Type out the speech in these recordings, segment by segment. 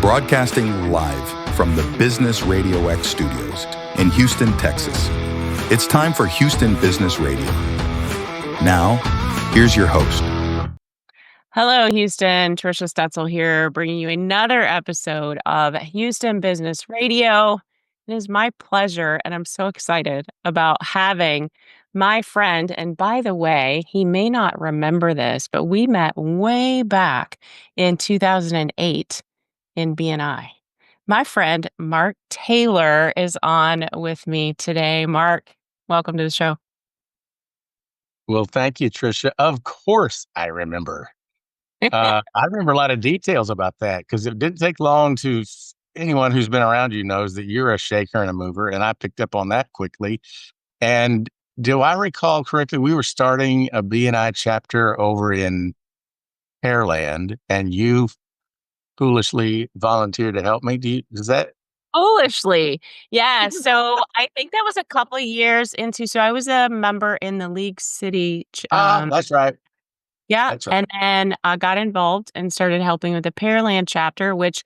broadcasting live from the Business Radio X studios in Houston, Texas. It's time for Houston Business Radio. Now, here's your host. Hello, Houston. Trisha Stetzel here, bringing you another episode of Houston Business Radio. It is my pleasure, and I'm so excited about having my friend. And by the way, he may not remember this, but we met way back in 2008 in BNI. My friend, Mark Taylor, is on with me today. Mark, welcome to the show. Well, thank you, Trisha. Of course, I remember. I remember a lot of details about that because it didn't take long to anyone who's been around you knows that you're a shaker and a mover. And I picked up on that quickly. And do I recall correctly? We were starting a BNI chapter over in Pearland, and you foolishly volunteered to help me. Does that? Foolishly. Yeah. So I think that was a couple of years into, so I was a member in the League City. That's right. Yeah. That's right. And then I got involved and started helping with the Pearland chapter, which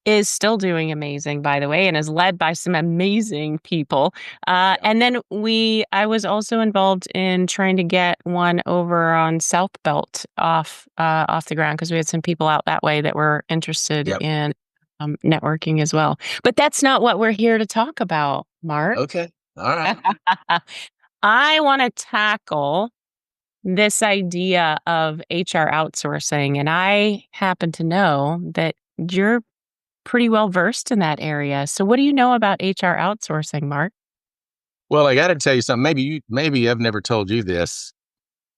is still doing amazing, by the way, and is led by some amazing people. And then I was also involved in trying to get one over on South Belt off the ground because we had some people out that way that were interested in networking as well. But that's not what we're here to talk about, Mark. Okay. All right. I want to tackle this idea of HR outsourcing. And I happen to know that you're pretty well versed in that area. So what do you know about HR outsourcing, Mark? Well, I got to tell you something. Maybe I've never told you this.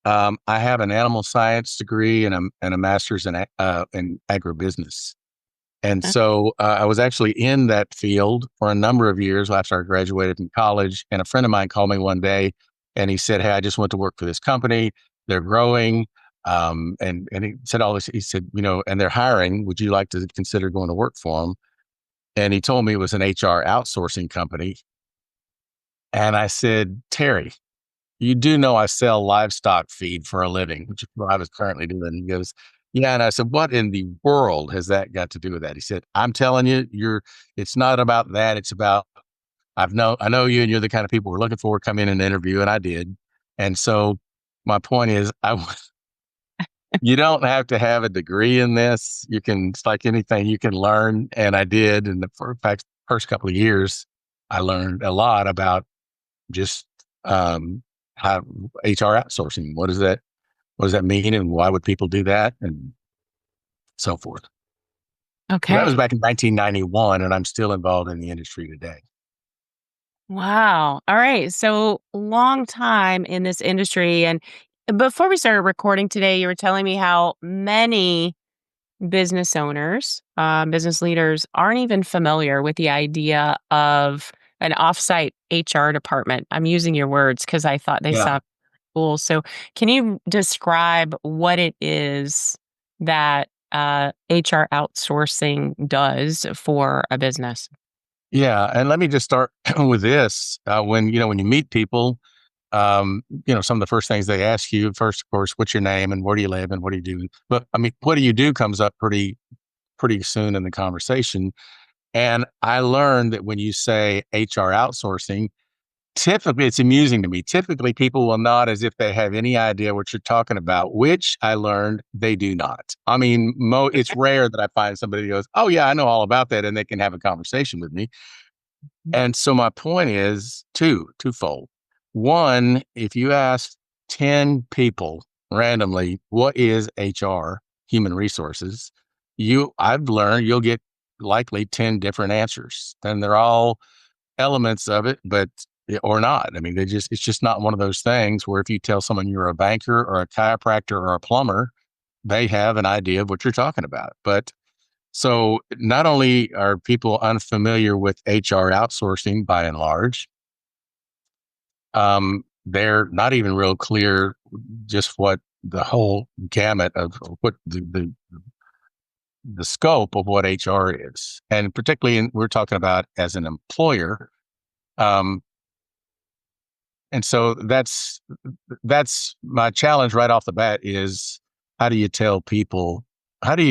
I have an animal science degree and a master's in agribusiness. And so I was actually in that field for a number of years after I graduated from college. And a friend of mine called me one day and he said, "Hey, I just went to work for this company. They're growing." And he said all this. He said, and they're hiring. Would you like to consider going to work for them? And he told me it was an HR outsourcing company. And I said, "Terry, you do know I sell livestock feed for a living," which is what I was currently doing. He goes, "Yeah." And I said, "What in the world has that got to do with that?" He said, "I'm telling you, it's not about that. It's about, I know you and you're the kind of people we're looking for. Come in and interview." And I did. And so my point is, you don't have to have a degree in this. It's like anything you can learn. And I did. And first couple of years, I learned a lot about just how HR outsourcing. What does that mean? And why would people do that? And so forth. Okay. So that was back in 1991, and I'm still involved in the industry today. Wow. All right. So long time in this industry. And before we started recording today, you were telling me how many business owners, business leaders aren't even familiar with the idea of an offsite HR department. I'm using your words because I thought they sound cool. So can you describe what it is that HR outsourcing does for a business? Yeah. And let me just start with this. When you meet people, some of the first things they ask you first, of course, what's your name and where do you live and what do you do? But I mean, what do you do comes up pretty soon in the conversation. And I learned that when you say HR outsourcing, typically it's amusing to me. Typically people will nod as if they have any idea what you're talking about, which I learned they do not. I mean, it's rare that I find somebody who goes, "Oh yeah, I know all about that," and they can have a conversation with me. And so my point is twofold. One, if you ask 10 people randomly, what is HR, human resources, I've learned you'll get likely 10 different answers. And they're all elements of it, or not. I mean, it's just not one of those things where if you tell someone you're a banker or a chiropractor or a plumber, they have an idea of what you're talking about. But so not only are people unfamiliar with HR outsourcing by and large, they're not even real clear just what the whole gamut of what the scope of what HR is. And particularly we're talking about as an employer. And so that's my challenge right off the bat is how do you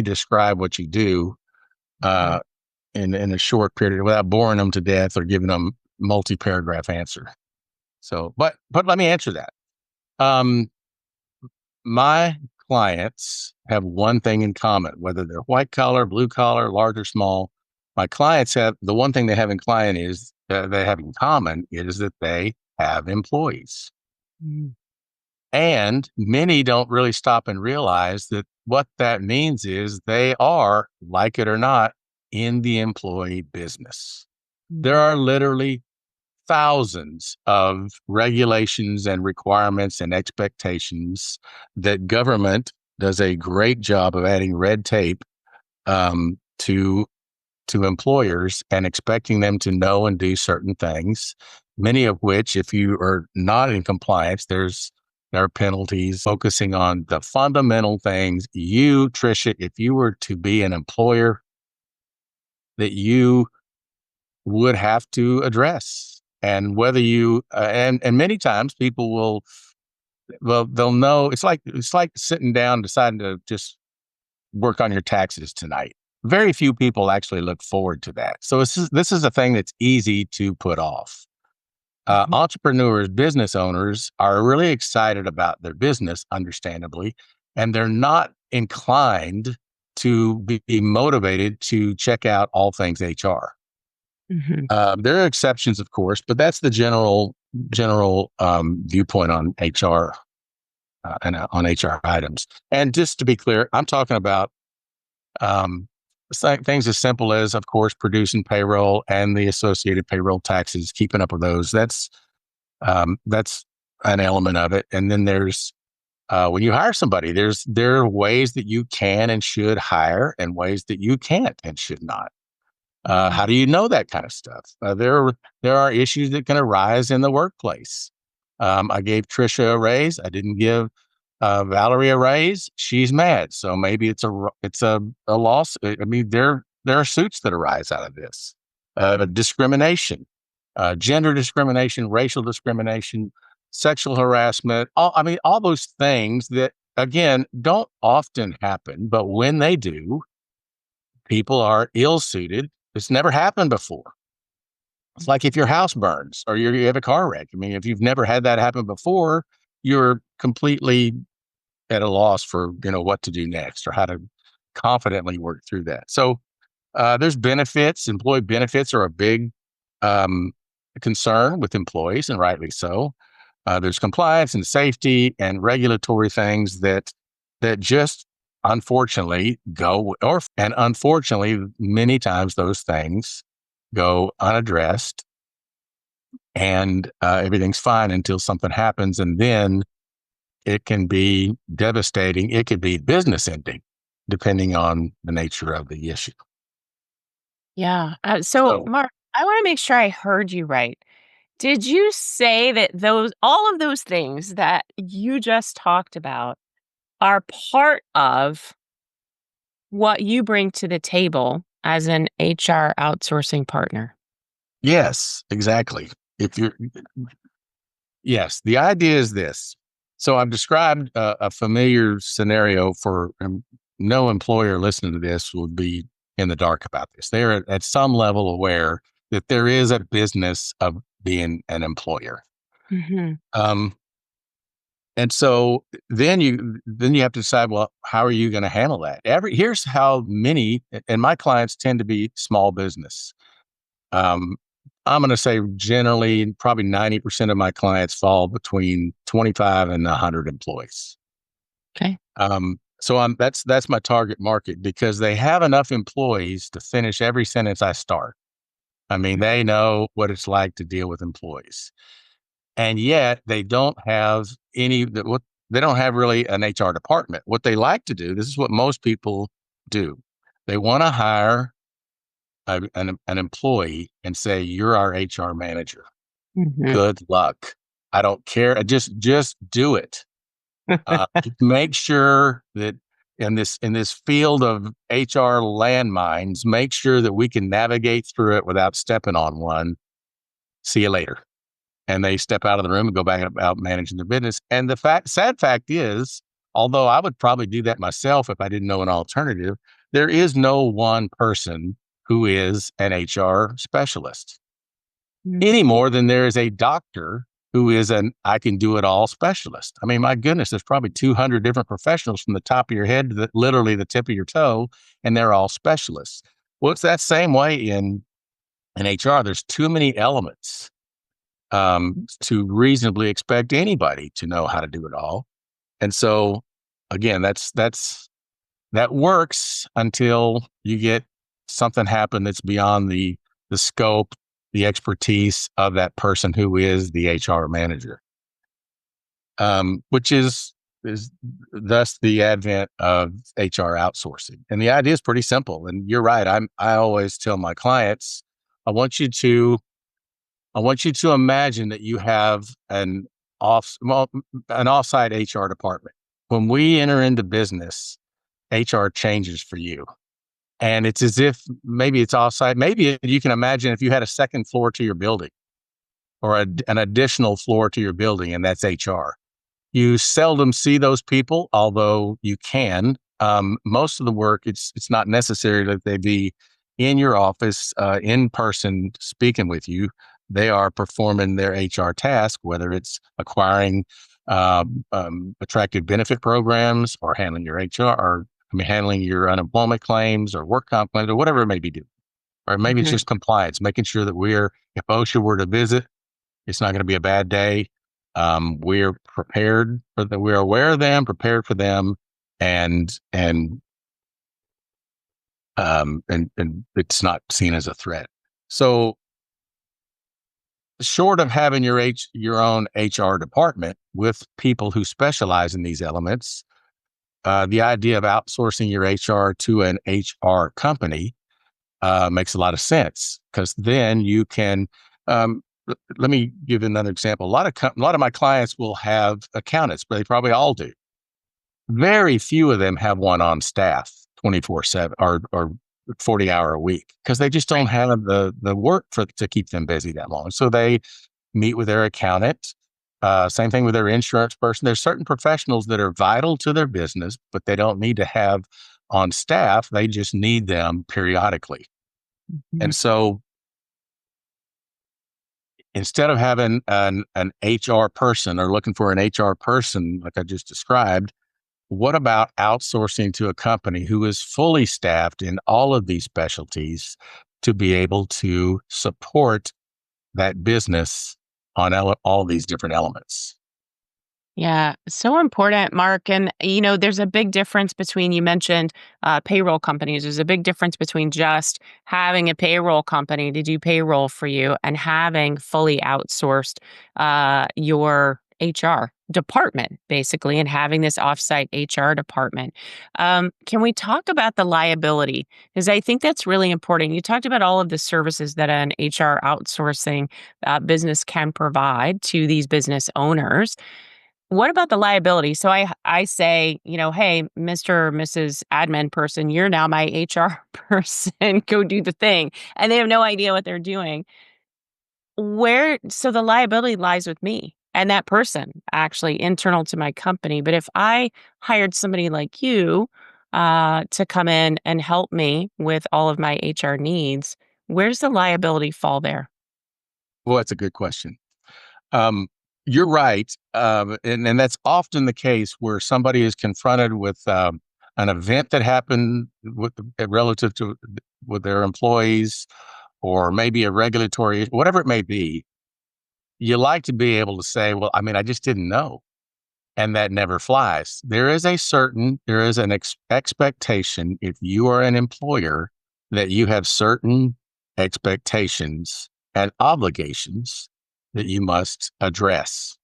describe what you do in a short period without boring them to death or giving them multi-paragraph answer. So, but let me answer that. My clients have one thing in common, whether they're white collar, blue collar, large or small. My clients have the one thing they have in common is that they have employees. Mm. And many don't really stop and realize that what that means is they are, like it or not, in the employee business. There Mhm. are literally thousands of regulations and requirements and expectations that government does a great job of adding red tape to employers and expecting them to know and do certain things, many of which, if you are not in compliance, there are penalties. Focusing on the fundamental things. You, Trisha, if you were to be an employer that you would have to address, and whether you and many times people will, well, they'll know. It's like sitting down deciding to just work on your taxes tonight. Very few people actually look forward to that. So this is a thing that's easy to put off. Mhm. Entrepreneurs, business owners are really excited about their business, understandably, and they're not inclined to be motivated to check out all things HR. Mhm. There are exceptions, of course, but that's the general viewpoint on HR and on HR items. And just to be clear, I'm talking about um, things as simple as, of course, producing payroll and the associated payroll taxes, keeping up with those. That's an element of it. And then there's when you hire somebody, there are ways that you can and should hire, and ways that you can't and should not. Mm. How do you know that kind of stuff? There are issues that can arise in the workplace. I gave Trisha a raise. I didn't give Valerie a raise. She's mad. So maybe it's a loss. I mean, there are suits that arise out of this. Discrimination, gender discrimination, racial discrimination, sexual harassment. All those things that again don't often happen, but when they do, people are ill suited. It's never happened before. It's like if your house burns or you have a car wreck. I mean, if you've never had that happen before, you're completely at a loss for what to do next or how to confidently work through that. So there's benefits. Employee benefits are a big um, concern with employees, and rightly so. There's compliance and safety and regulatory things that just unfortunately and unfortunately many times those things go unaddressed, and everything's fine until something happens, and then it can be devastating. It could be business ending, depending on the nature of the issue. Yeah. So, So Mark, I want to make sure I heard you right. Did you say that all of those things that you just talked about are part of what you bring to the table as an HR outsourcing partner? yes, exactly. If you're Yes, the idea is this. So I've described a familiar scenario for no employer listening to this would be in the dark about this. They're at some level aware that there is a business of being an employer. Mhm. Um, and so then you have to decide, well, how are you going to handle that? Here's how many, and my clients tend to be small business. Um, I'm going to say generally, probably 90% of my clients fall between 25 and 100 employees. Okay. That's my target market because they have enough employees to finish every sentence I start. I mean, they know what it's like to deal with employees, and yet they don't have they don't have really an HR department. What they like to do, this is what most people do. They want to hire an employee and say, "You're our HR manager. Mhm. Good luck. I don't care. Just do it." Make sure that in this field of HR landmines, make sure that we can navigate through it without stepping on one. See you later. And they step out of the room and go back about managing their business. And the sad fact is, although I would probably do that myself if I didn't know an alternative, there is no one person who is an HR specialist, Mhm. any more than there is a doctor who is an I can do it all specialist. I mean, my goodness, there's probably 200 different professionals from the top of your head to literally the tip of your toe, and they're all specialists. Well, it's that same way in HR. There's too many elements to reasonably expect anybody to know how to do it all. And so, again, that works until you get something happen that's beyond the scope, the expertise of that person who is the HR manager, which is thus the advent of HR outsourcing. And the idea is pretty simple. And you're right. I always tell my clients, I want you to imagine that you have an offsite HR department. When we enter into business, HR changes for you. And it's as if maybe it's offsite. Maybe you can imagine if you had a second floor to your building or an additional floor to your building, and that's HR. You seldom see those people, although you can. Most of the work, it's not necessary that they be in your office, in person, speaking with you. They are performing their HR task, whether it's acquiring attractive benefit programs or handling your HR, or handling your unemployment claims or work comp claims or whatever it may be doing. Or maybe it's Mhm. just compliance, making sure that if OSHA were to visit, it's not going to be a bad day. We're prepared for them. We're aware of them, prepared for them, and it's not seen as a threat. So, short of having your own HR department with people who specialize in these elements, the idea of outsourcing your HR to an HR company makes a lot of sense, because then you can. Let me give another example. A lot of my clients will have accountants, but they probably all do. Very few of them have one on staff 24/7 or 40-hour a week, because they just don't Right. have the work to keep them busy that long. So they meet with their accountant. Same thing with their insurance person. There's certain professionals that are vital to their business, but they don't need to have on staff. They just need them periodically. Mhm. And so, instead of having an HR person or looking for an HR person, like I just described, what about outsourcing to a company who is fully staffed in all of these specialties to be able to support that business on all these different elements? Yeah, so important, Mark. And, there's a big difference between, you mentioned payroll companies. There's a big difference between just having a payroll company to do payroll for you and having fully outsourced your HR department, basically, and having this offsite HR department. Can we talk about the liability? Because I think that's really important. You talked about all of the services that an HR outsourcing business can provide to these business owners. What about the liability? So I say, "Hey, Mr. or Mrs. Admin person, you're now my HR person. Go do the thing." And they have no idea what they're doing. So the liability lies with me and that person, actually internal to my company. But if I hired somebody like you to come in and help me with all of my HR needs, where's the liability fall there? Well, that's a good question. Um, you're right. And that's often the case where somebody is confronted with an event that happened relative to with their employees, or maybe a regulatory, whatever it may be. You like to be able to say, well, I just didn't know. And that never flies. There is an expectation, if you are an employer, that you have certain expectations and obligations that you must address.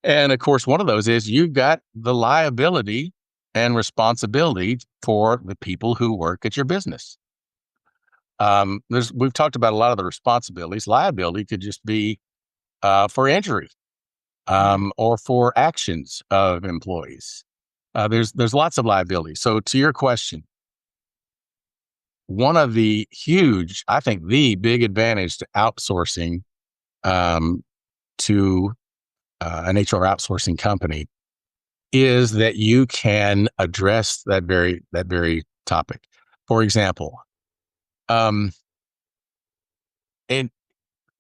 And of course, one of those is you've got the liability and responsibility for the people who work at your business. We've talked about a lot of the responsibilities. Liability could just be for injury, Mhm. or for actions of employees. There's lots of liability. So, to your question, one of I think the big advantage to outsourcing um, to an HR outsourcing company is that you can address that very topic. For example, And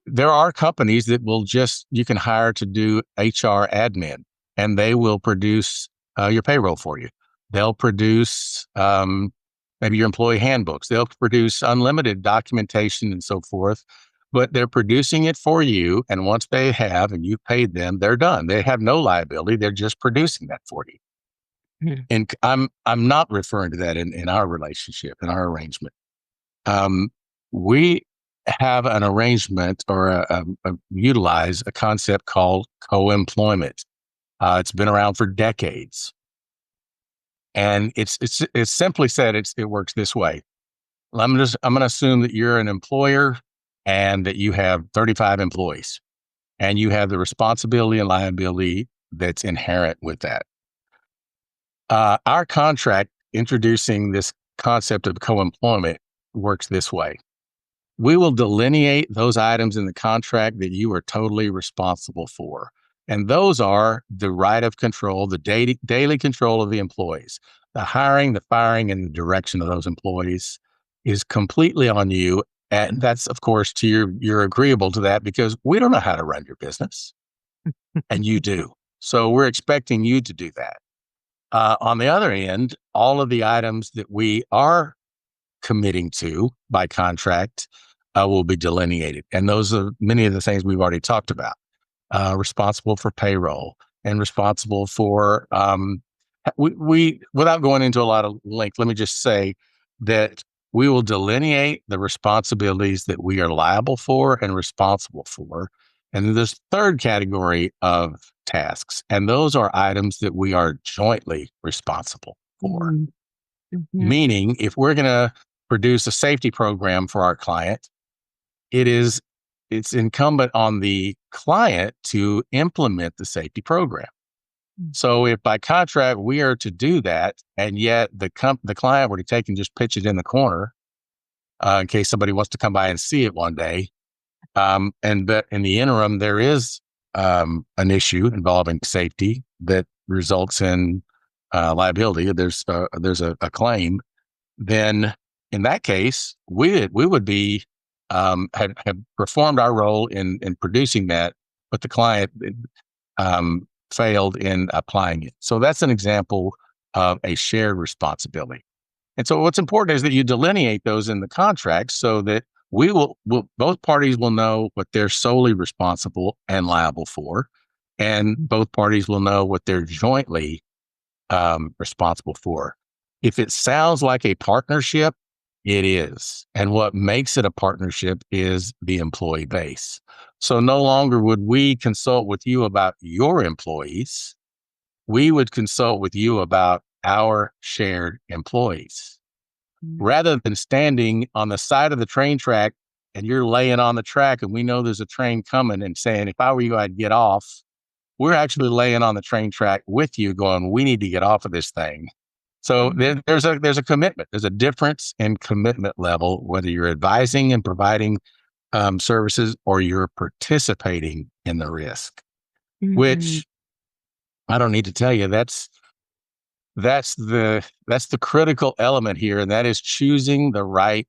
there are companies that you can hire to do HR admin, and they will produce your payroll for you. They'll produce maybe your employee handbooks. They'll produce unlimited documentation and so forth, but they're producing it for you. And once they have, and you've paid them, they're done. They have no liability. They're just producing that for you. Mhm. And I'm not referring to that in our relationship, in our arrangement. We have an arrangement or utilize a concept called co-employment. It's been around for decades, and it's simply said it works this way. I'm going to assume that you're an employer and that you have 35 employees, and you have the responsibility and liability that's inherent with that. Our contract introducing this concept of co-employment works this way. We will delineate those items in the contract that you are totally responsible for. And those are the right of control, the daily control of the employees. The hiring, the firing, and the direction of those employees is completely on you. And that's, of course, you're agreeable to that because we don't know how to run your business, and you do. So we're expecting you to do that. On the other end, all of the items that we are committing to by contract will be delineated. And those are many of the things we've already talked about. Responsible for payroll and responsible for, we without going into a lot of length, let me just say that we will delineate the responsibilities that we are liable for and responsible for. And then there's a third category of tasks, and those are items that we are jointly responsible for. Mhm. Mhm. Meaning, if we're going to produce a safety program for our client, it's incumbent on the client to implement the safety program. So if by contract we are to do that, and yet the client were to take and just pitch it in the corner, in case somebody wants to come by and see it one day, but in the interim there is an issue involving safety that results in liability. There's a claim. Then in that case, we would be had performed our role in producing that, but the client failed in applying it. So that's an example of a shared responsibility. And so what's important is that you delineate those in the contract so that both parties will know what they're solely responsible and liable for, and both parties will know what they're jointly responsible for. If it sounds like a partnership, it is. And what makes it a partnership is the employee base. So no longer would we consult with you about your employees. We would consult with you about our shared employees. Rather than standing on the side of the train track and you're laying on the track and we know there's a train coming and saying, if I were you, I'd get off. We're actually laying on the train track with you going, we need to get off of this thing. So there's a commitment. There's a difference in commitment level, whether you're advising and providing services or you're participating in the risk, Mhm. which I don't need to tell you, that's the critical element here. And that is choosing the right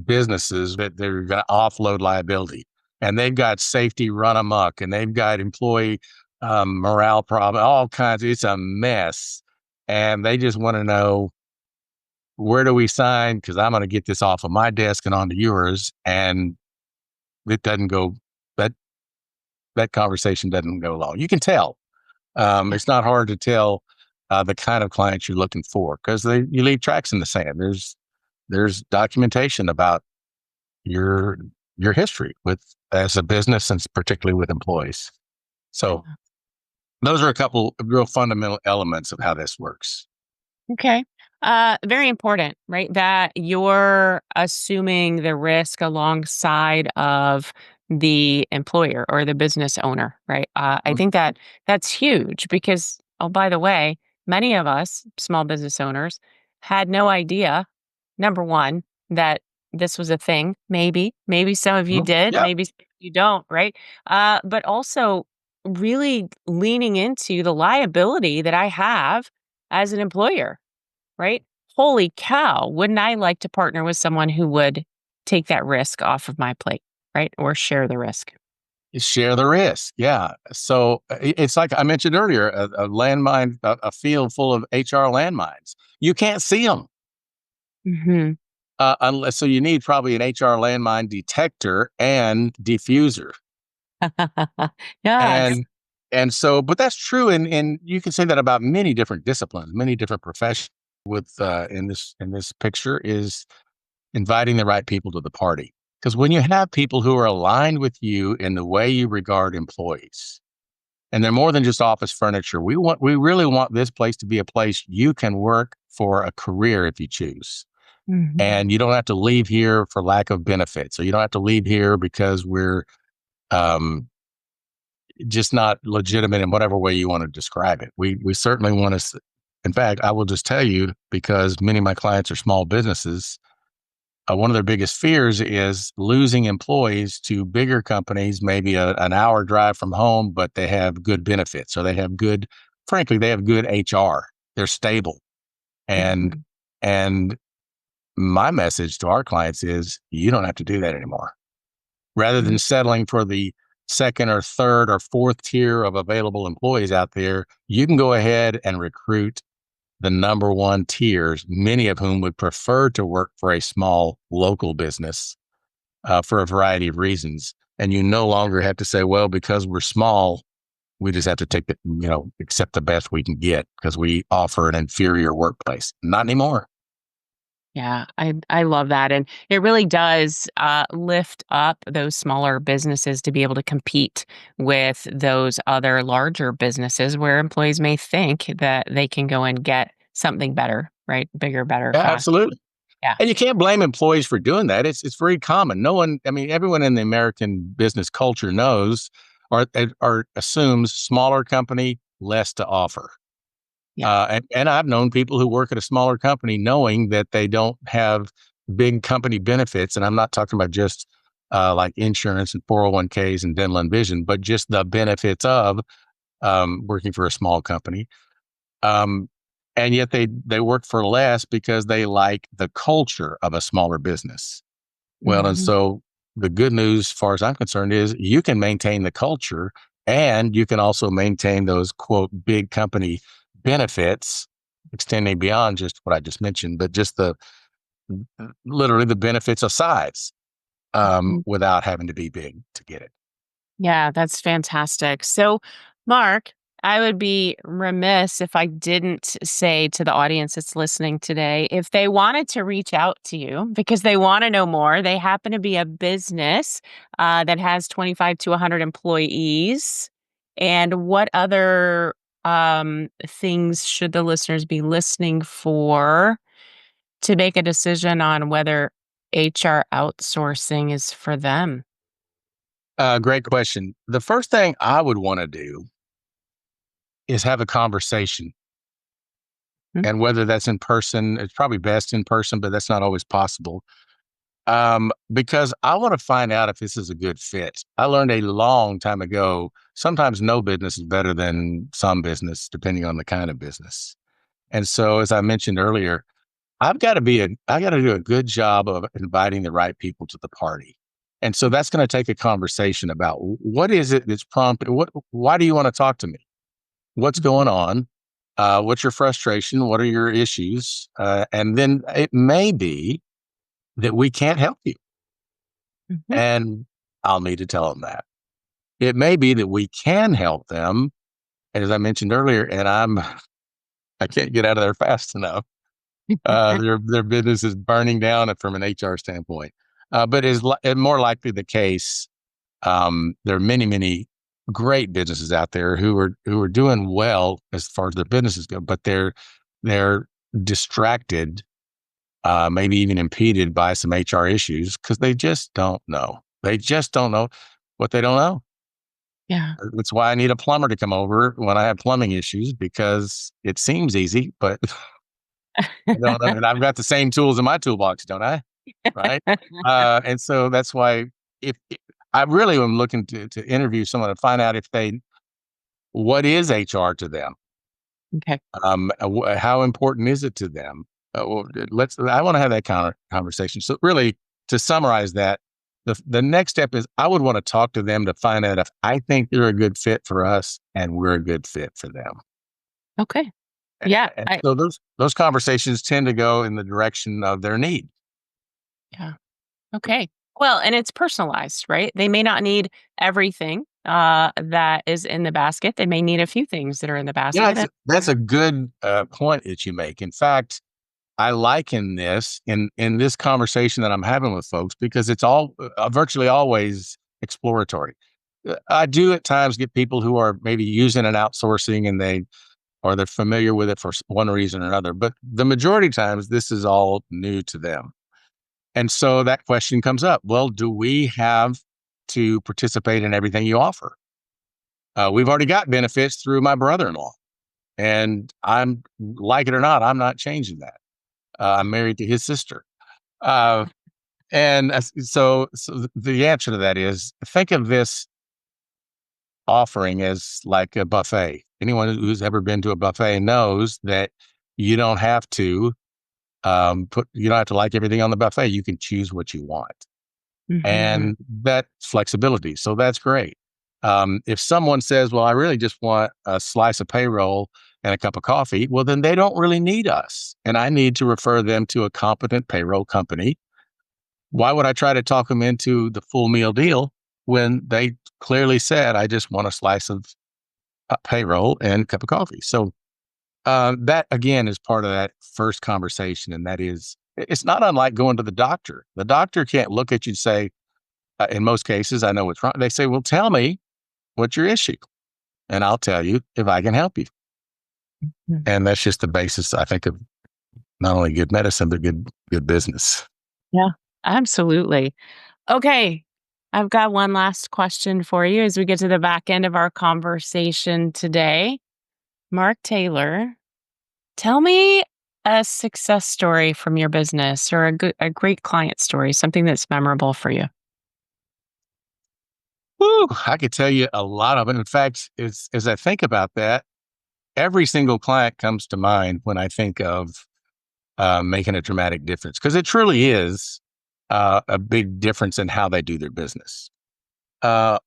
businesses that they're going to offload liability, and they've got safety run amok, and they've got employee morale problem, all kinds. It's a mess, and they just want to know, where do we sign? Because I'm going to get this off of my desk and onto yours, and it doesn't go. That that conversation doesn't go long. You can tell. It's not hard to tell the kind of clients you're looking for because you leave tracks in the sand. There's documentation about your your history with as a business and particularly with employees. So those are a couple of real fundamental elements of how this works. Okay. Very important, right? That you're assuming the risk alongside of the employer or the business owner, right? I Mhm. think that that's huge because, oh, by the way, many of us small business owners had no idea, number one, that this was a thing. Maybe some of you Mhm. did, Yeah. maybe some of you don't, right? But also really leaning into the liability that I have as an employer, right? holy cow, wouldn't I like to partner with someone who would take that risk off of my plate, right? Or share the risk. Share the risk. Yeah. So it's like I mentioned earlier, a landmine, a field full of HR landmines. You can't see them Hmm. unless, so you need probably an HR landmine detector and diffuser. Yes. And so, but that's true, and you can say that about many different disciplines, many different professions. With in this picture is inviting the right people to the party. Because when you have people who are aligned with you in the way you regard employees, and they're more than just office furniture, we really want this place to be a place you can work for a career if you choose. Mhm. And you don't have to leave here for lack of benefits, or you don't have to leave here because we're um, just not legitimate in whatever way you want to describe it. We certainly want to. In fact, I will just tell you, because many of my clients are small businesses. One of their biggest fears is losing employees to bigger companies, maybe an hour drive from home, but they have good benefits, or they have good, frankly, they have good HR. They're stable. And Mhm. and my message to our clients is you don't have to do that anymore. Rather than Mhm. settling for the second or third or fourth tier of available employees out there, you can go ahead and recruit the number one tiers, many of whom would prefer to work for a small local business for a variety of reasons. And you no longer have to say, well, because we're small, we just have to take the, accept the best we can get because we offer an inferior workplace. Not anymore. Yeah, I love that, and it really does lift up those smaller businesses to be able to compete with those other larger businesses where employees may think that they can go and get something better, right? Bigger, better, Yeah, fast. absolutely. Yeah. And you can't blame employees for doing that. It's very common. No one, I mean, everyone in the American business culture knows or assumes smaller company, less to offer. Yeah. And I've known people who work at a smaller company knowing that they don't have big company benefits. And I'm not talking about just like insurance and 401ks and dental and vision, but just the benefits of working for a small company. Um, and yet they work for less because they like the culture of a smaller business. Well, and Mhm. so the good news, as far as I'm concerned, is you can maintain the culture, and you can also maintain those quote big company benefits, extending beyond just what I just mentioned, but just the literally the benefits of size Mhm. without having to be big to get it. Yeah, that's fantastic. So, Mark, I would be remiss if I didn't say to the audience that's listening today, if they wanted to reach out to you because they want to know more, they happen to be a business that has 25 to 100 employees. And what other things should the listeners be listening for to make a decision on whether HR outsourcing is for them? Great question. The first thing I would want to do is have a conversation. Hmm? And whether that's in person, it's probably best in person, but that's not always possible. Because I want to find out if this is a good fit. I learned a long time ago, sometimes no business is better than some business, depending on the kind of business. And so, as I mentioned earlier, I got to do a good job of inviting the right people to the party. And so that's going to take a conversation about what is it that's prompted, why do you want to talk to me? What's going on? What's your frustration? What are your issues? And then it may be that we can't help you. Mhm. And I'll need to tell them that. It may be that we can help them, as I mentioned earlier, and I can't get out of there fast enough. Their business is burning down from an HR standpoint. But more likely the case, there are many great businesses out there who are doing well as far as their businesses go, but they're distracted, maybe even impeded by some HR issues because they just don't know. They just don't know what they don't know. Yeah. That's why I need a plumber to come over when I have plumbing issues because it seems easy, but I don't know. And I've got the same tools in my toolbox, don't I? Right. And so that's why if I really am looking to interview someone to find out if what is HR to them? Okay. How important is it to them? well, I want to have that conversation. So really, to summarize that, the next step is I would want to talk to them to find out if I think they're a good fit for us and we're a good fit for them. Okay. Yeah. And so those conversations tend to go in the direction of their need. Yeah. Okay. Well, and it's personalized, right? They may not need everything that is in the basket. They may need a few things that are in the Yeah, basket. that's a good point that you make. In fact, I liken this in this conversation that I'm having with folks because it's all virtually always exploratory. I do at times get people who are maybe using an outsourcing and they're familiar with it for one reason or another, but the majority of times this is all new to them. And so that question comes up. Well, do we have to participate in everything you offer? We've already got benefits through my brother-in-law, and I'm like it or not, I'm not changing that. I'm married to his sister. Uh, so the answer to that is think of this offering as like a buffet. Anyone who's ever been to a buffet knows that you don't have to you don't have to like everything on the buffet. You can choose what you want, Mhm. and that flexibility. So that's great. If someone says, "Well, I really just want a slice of payroll and a cup of coffee," well, then they don't really need us, and I need to refer them to a competent payroll company. Why would I try to talk them into the full meal deal when they clearly said, "I just want a slice of payroll and a cup of coffee"? So that again is part of that first conversation, and that is it's not unlike going to the doctor. The doctor can't look at you and say, in most cases, I know what's wrong. They say, "Well, tell me what's your issue, and I'll tell you if I can help you." Mhm. And that's just the basis, I think, of not only good medicine but good business. Yeah, absolutely. Okay. I've got one last question for you as we get to the back end of our conversation today. Mark Taylor, tell me a success story from your business or a great client story, something that's memorable for you. Woo, I could tell you a lot of it. In fact, as I think about that, every single client comes to mind when I think of making a dramatic difference because it truly is a big difference in how they do their business. And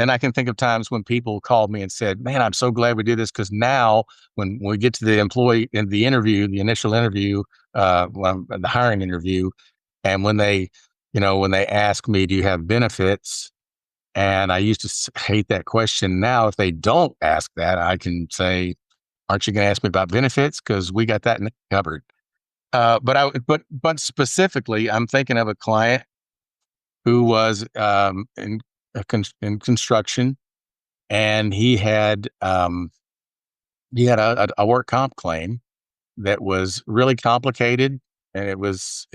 I can think of times when people called me and said, "Man, I'm so glad we did this because now when we get to the employee in the interview, the initial interview, the hiring interview, and when they ask me, do you have benefits?" And I used to hate that question. Now, if they don't ask that, I can say, "Aren't you going to ask me about benefits? Because we got that covered." But specifically, I'm thinking of a client who was in construction, and he had a work comp claim that was really complicated, and it was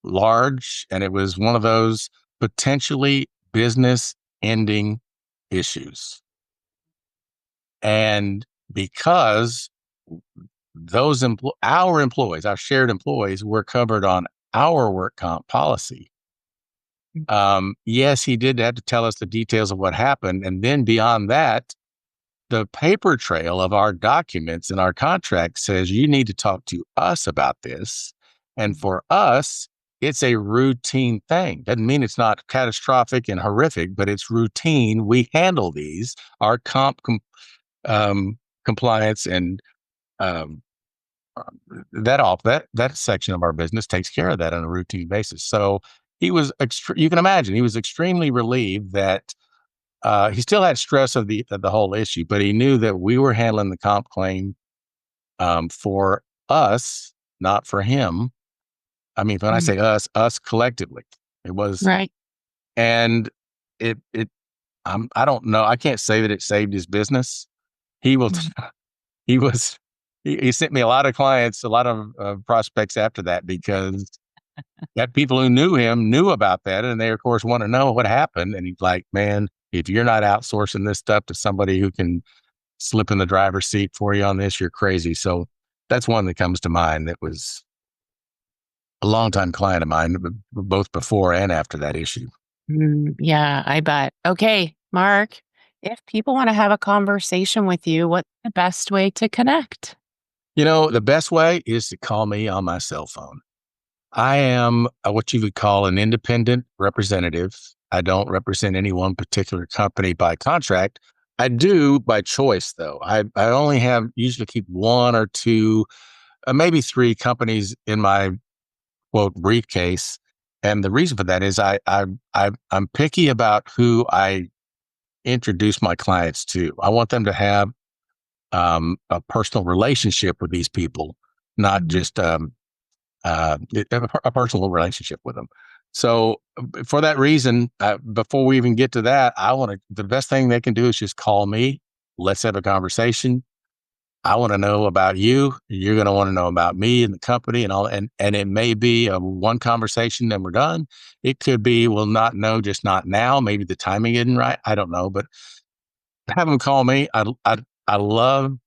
large, and it was one of those potentially business ending issues. And because our employees, our shared employees, were covered on our work comp policy. Yes, he did have to tell us the details of what happened. And then beyond that, the paper trail of our documents and our contract says you need to talk to us about this. And for us, it's a routine thing. Doesn't mean it's not catastrophic and horrific, but it's routine. We handle these. Our um, compliance and um, that section of our business takes care of that on a routine basis. So you can imagine he was extremely relieved that he still had stress of the whole issue, but he knew that we were handling the comp claim for us, not for him. I mean, when I Mm. say us collectively, it was, Right. and it I don't know. I can't say that it saved his business. He will. Mm. He was. He sent me a lot of clients, a lot of prospects after that because that people who knew him knew about that, and they of course want to know what happened. And he's like, "Man, if you're not outsourcing this stuff to somebody who can slip in the driver's seat for you on this, you're crazy." So that's one that comes to mind. That was a longtime client of mine, both before and after that issue. Yeah, I bet. Okay, Mark, if people want to have a conversation with you, what's the best way to connect? The best way is to call me on my cell phone. I am what you would call an independent representative. I don't represent any one particular company by contract. I do by choice, though. I only usually keep one or two, maybe three companies in my quote briefcase. And the reason for that is I'm picky about who I introduce my clients to. I want them to have a personal relationship with these people, not just a personal relationship with them. So for that reason, before we even get to that, the best thing they can do is just call me. Let's have a conversation. I want to know about you. You're going to want to know about me and the company and all. And it may be a one conversation and we're done. It could be, well, just not now. Maybe the timing isn't right. I don't know, but have them call me. I love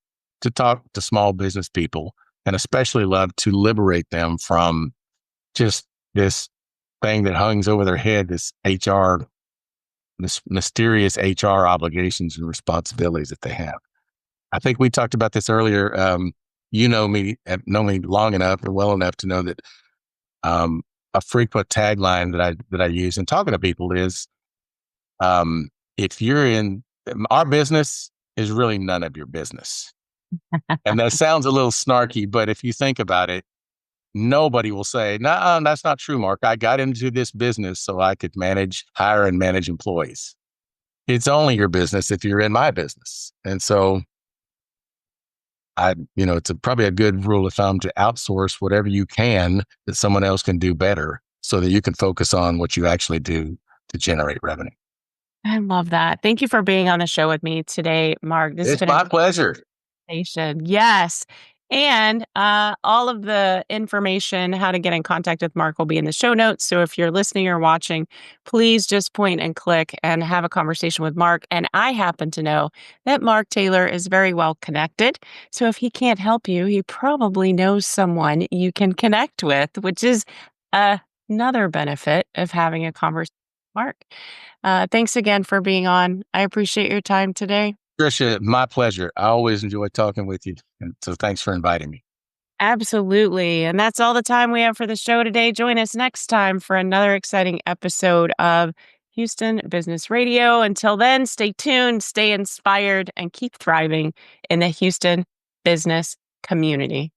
to talk to small business people and especially love to liberate them from just this thing that hangs over their head, this mysterious HR obligations and responsibilities that they have. I think we talked about this earlier. You know me long enough and well enough to know that a frequent tagline that I use in talking to people is, if you're in our business is really none of your business. And that sounds a little snarky, but if you think about it, nobody will say, no, that's not true, Mark. I got into this business so I could hire and manage employees. It's only your business if you're in my business. And so it's probably a good rule of thumb to outsource whatever you can that someone else can do better so that you can focus on what you actually do to generate revenue. I love that. Thank you for being on the show with me today, Mark. This has It's been my pleasure. conversation. Yes. And all of the information, how to get in contact with Mark, will be in the show notes. So if you're listening or watching, please just point and click and have a conversation with Mark. And I happen to know that Mark Taylor is very well connected. So if he can't help you, he probably knows someone you can connect with, which is another benefit of having a conversation with Mark. Thanks again for being on. I appreciate your time today. Trisha, my pleasure. I always enjoy talking with you. And so thanks for inviting me. Absolutely. And that's all the time we have for the show today. Join us next time for another exciting episode of Houston Business Radio. Until then, stay tuned, stay inspired, and keep thriving in the Houston business community.